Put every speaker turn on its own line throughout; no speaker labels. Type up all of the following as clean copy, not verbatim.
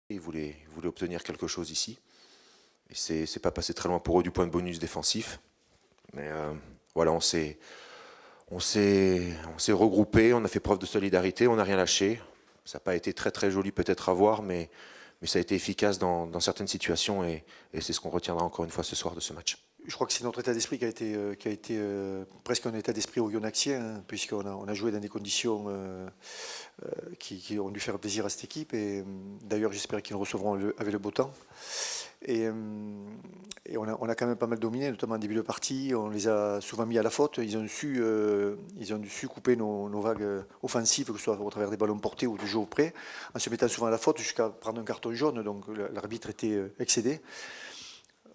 Ils voulaient obtenir quelque chose ici. Et c'est pas passé très loin pour eux du point de bonus défensif. Mais voilà, on s'est regroupé, on a fait preuve de solidarité, on n'a rien lâché. Ça n'a pas été très très joli peut-être à voir, mais ça a été efficace dans certaines situations et c'est ce qu'on retiendra encore une fois ce soir de ce match.
Je crois que c'est notre état d'esprit qui a été presque un état d'esprit oyonnaxien, hein, puisqu'on a joué dans des conditions qui ont dû faire plaisir à cette équipe. Et d'ailleurs, j'espère qu'ils nous recevront avec le beau temps. Et on a quand même pas mal dominé, notamment en début de partie. On les a souvent mis à la faute. Ils ont su couper nos vagues offensives, que ce soit au travers des ballons portés ou du jeu au près, en se mettant souvent à la faute jusqu'à prendre un carton jaune. Donc l'arbitre était excédé.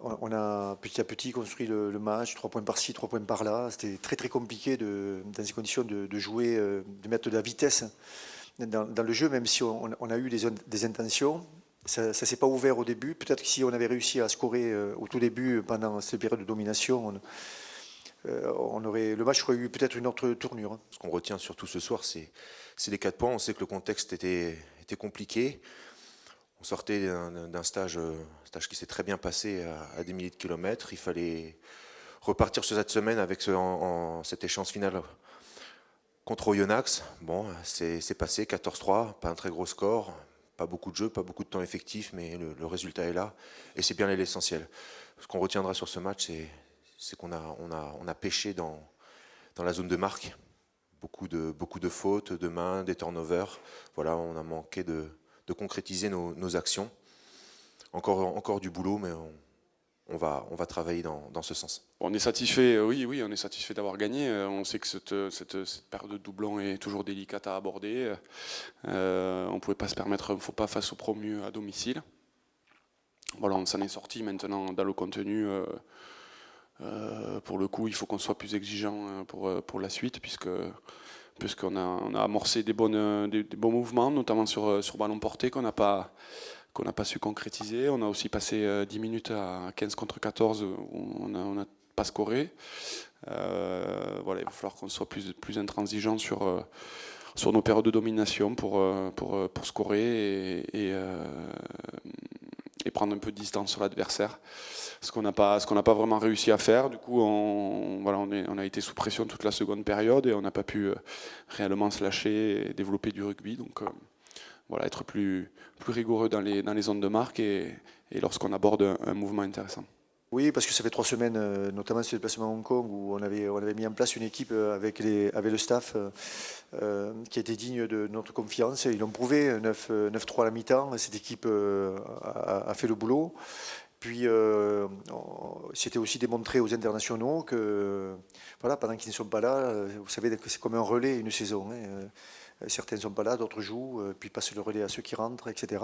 On a petit à petit construit le match, 3 points par-ci, 3 points par-là. C'était très très compliqué dans ces conditions de jouer, de mettre de la vitesse dans le jeu, même si on a eu des intentions. Ça ne s'est pas ouvert au début. Peut-être que si on avait réussi à scorer au tout début, pendant cette période de domination, le match aurait eu peut-être une autre tournure.
Ce qu'on retient surtout ce soir, c'est les 4 points. On sait que le contexte était compliqué. On sortait d'un stage qui s'est très bien passé à des milliers de kilomètres. Il fallait repartir sur cette semaine avec cette échéance finale contre Oyonnax. Bon, c'est passé, 14-3, pas un très gros score, pas beaucoup de jeux, pas beaucoup de temps effectif, mais le résultat est là et c'est bien l'essentiel. Ce qu'on retiendra sur ce match, c'est qu'on a pêché dans la zone de marque. Beaucoup de fautes, de mains, des turnovers. Voilà, on a manqué de concrétiser nos actions. Encore du boulot, mais on va travailler dans ce sens.
On est satisfait, oui, on est satisfait d'avoir gagné. On sait que cette période de doublon est toujours délicate à aborder. On ne pouvait pas se permettre un faux pas face au promu à domicile. Voilà, on s'en est sorti maintenant dans le contenu. Pour le coup, il faut qu'on soit plus exigeant pour la suite, puisqu'on a amorcé des bons mouvements, notamment sur ballon porté qu'on n'a pas su concrétiser. On a aussi passé 10 minutes à 15 contre 14 où on n'a pas scoré. Voilà, il va falloir qu'on soit plus intransigeant sur nos périodes de domination pour scorer et prendre un peu de distance sur l'adversaire. Ce qu'on n'a pas vraiment réussi à faire. Du coup, on a été sous pression toute la seconde période et on n'a pas pu réellement se lâcher et développer du rugby. Donc voilà, être plus rigoureux dans les zones de marque et lorsqu'on aborde un mouvement intéressant.
Oui, parce que ça fait 3 semaines, notamment ce déplacement à Hong Kong, où on avait mis en place une équipe avec le staff qui était digne de notre confiance. Ils l'ont prouvé, 9-3 à la mi-temps. Cette équipe a fait le boulot. Puis, c'était aussi démontré aux internationaux que, voilà, pendant qu'ils ne sont pas là, vous savez que c'est comme un relais une saison. Hein. Certains ne sont pas là, d'autres jouent, puis passent le relais à ceux qui rentrent, etc.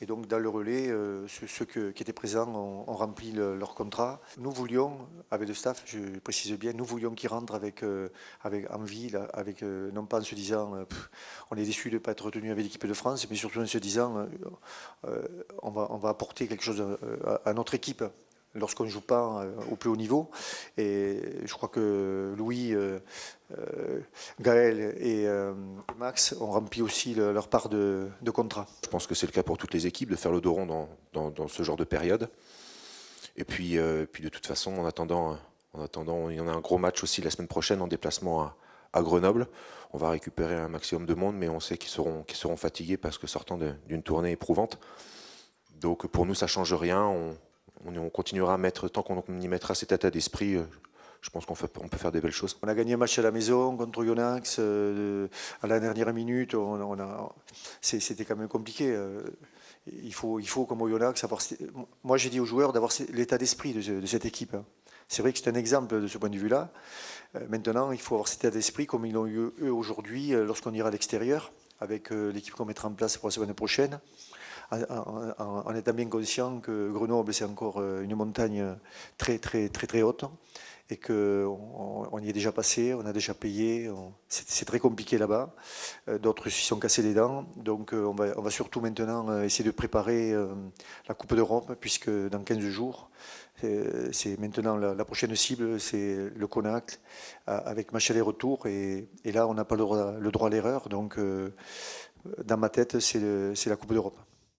Et donc dans le relais, ceux qui étaient présents ont rempli leur contrat. Nous voulions, avec le staff, je précise bien, nous voulions qu'ils rentrent avec envie, là, non pas en se disant on est déçu de ne pas être retenu avec l'équipe de France, mais surtout en se disant on va apporter quelque chose à notre équipe lorsqu'on ne joue pas au plus haut niveau. Et je crois que Louis, Gaël et Max ont rempli aussi leur part de contrat.
Je pense que c'est le cas pour toutes les équipes de faire le dos rond dans ce genre de période. Et puis de toute façon, en attendant, il y en a un gros match aussi la semaine prochaine en déplacement à Grenoble. On va récupérer un maximum de monde, mais on sait qu'ils seront fatigués parce que sortant d'une tournée éprouvante. Donc pour nous, ça ne change rien. On continuera à mettre, tant qu'on y mettra cet état d'esprit, je pense qu'on peut faire des belles choses.
On a gagné un match à la maison contre Oyonnax à la dernière minute. C'était quand même compliqué. Il faut comme Oyonnax, moi j'ai dit aux joueurs d'avoir l'état d'esprit de cette équipe. C'est vrai que c'est un exemple de ce point de vue-là. Maintenant, il faut avoir cet état d'esprit comme ils l'ont eu eux aujourd'hui lorsqu'on ira à l'extérieur avec l'équipe qu'on mettra en place pour la semaine prochaine. En étant bien conscient que Grenoble, c'est encore une montagne très, très, très, très haute et qu'on y est déjà passé, on a déjà payé. C'est très compliqué là-bas. D'autres s'y sont cassés les dents. Donc on va surtout maintenant essayer de préparer la Coupe d'Europe, puisque dans 15 jours, c'est maintenant la prochaine cible, c'est le Conacle, avec match aller-retour. Et là, on n'a pas le droit à l'erreur. Donc dans ma tête, c'est la Coupe d'Europe.